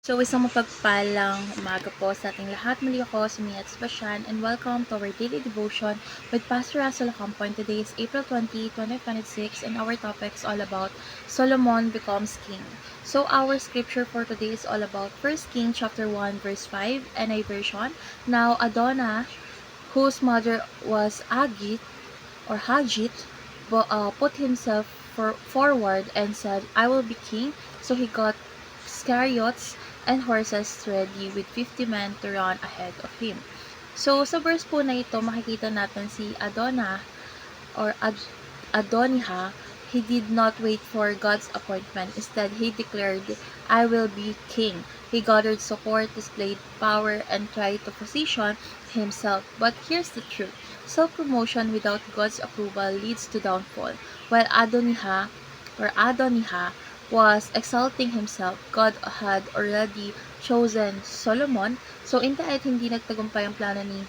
So, isang mapagpalang umaga po sa ating lahat. Muli ako, si Mia Bashan, and welcome to our daily devotion with Pastor Russell Ocampo. And today is April 20, 2026, and our topic is all about Solomon becomes king. So, our scripture for today is all about 1 King chapter 1, verse 5, NIV version. Now, Adonai, whose mother was Hagit, put himself forward and said, I will be king. So he got chariots and horses ready with 50 men to run ahead of him. So, sa verse po na ito, makikita natin si Adonijah. He did not wait for God's appointment. Instead, he declared, I will be king. He gathered support, displayed power, and tried to position himself. But here's the truth. Self-promotion without God's approval leads to downfall. While Adonijah was exalting himself, God had already chosen Solomon. So, kahit hindi nagtagumpay ang plano ni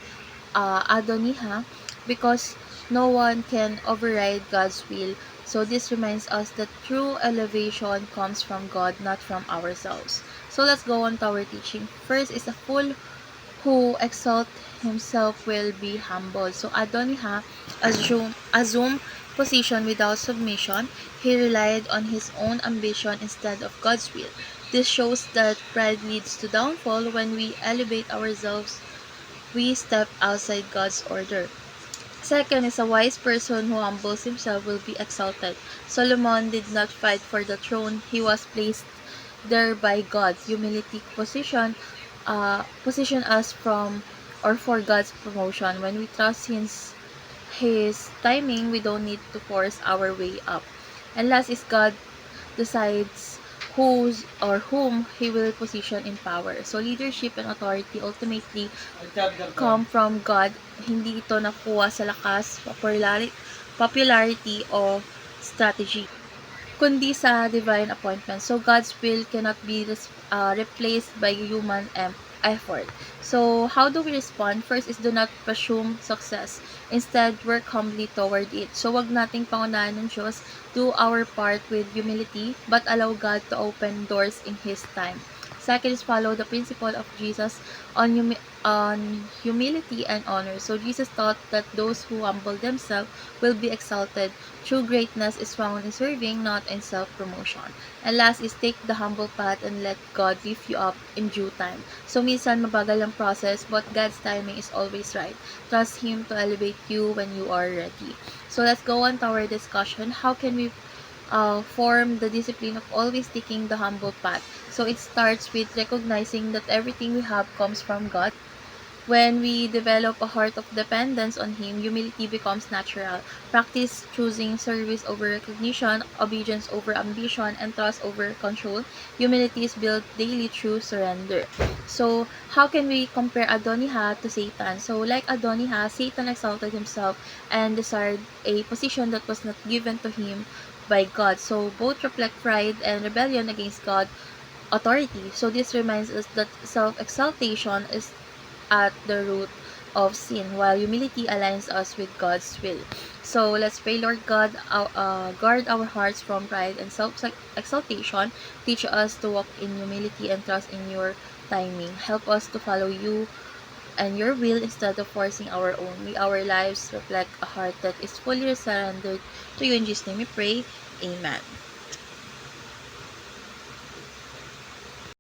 Adonijah, because no one can override God's will. So this reminds us that true elevation comes from God, not from ourselves. So let's go on to our teaching. First is a fool who exalt himself will be humbled. So Adonijah assumed position without submission. He relied on his own ambition instead of God's will. This shows that pride leads to downfall. When we elevate ourselves, we step outside God's order. Second is a wise person who humbles himself will be exalted. Solomon did not fight for the throne. He was placed there by God. Humility position us from or for God's promotion. When we trust his timing, we don't need to force our way up. And last is God decides whose or whom he will position in power. So leadership and authority ultimately come from God. Hindi ito nakuha sa lakas, popularity o strategy, kundi sa divine appointment. So God's will cannot be replaced by human effort. So how do we respond? First is do not presume success. Instead, work humbly toward it. So wag nating pangunahan ng Diyos. Do our part with humility, but allow God to open doors in His time. Second is follow the principle of Jesus on humility and honor. So Jesus taught that those who humble themselves will be exalted. True greatness is found in serving, not in self-promotion. And last is take the humble path and let God lift you up in due time. So minsan mabagal ang process, but God's timing is always right. Trust Him to elevate you when you are ready. So let's go on to our discussion. How can we form the discipline of always taking the humble path? So it starts with recognizing that everything we have comes from God. When we develop a heart of dependence on Him, humility becomes natural. Practice choosing service over recognition, obedience over ambition, and trust over control. Humility is built daily through surrender. So, how can we compare Adonijah to Satan? So, like Adonijah, Satan exalted himself and desired a position that was not given to him by God. So, both reflect pride and rebellion against God authority. So, this reminds us that self-exaltation is at the root of sin, while humility aligns us with God's will. So let's pray. Lord God, guard our hearts from pride and self-exaltation. Teach us to walk in humility and trust in your timing. Help us to follow you and your will instead of forcing our own. May our lives reflect a heart that is fully surrendered to you. In Jesus' name we pray. Amen.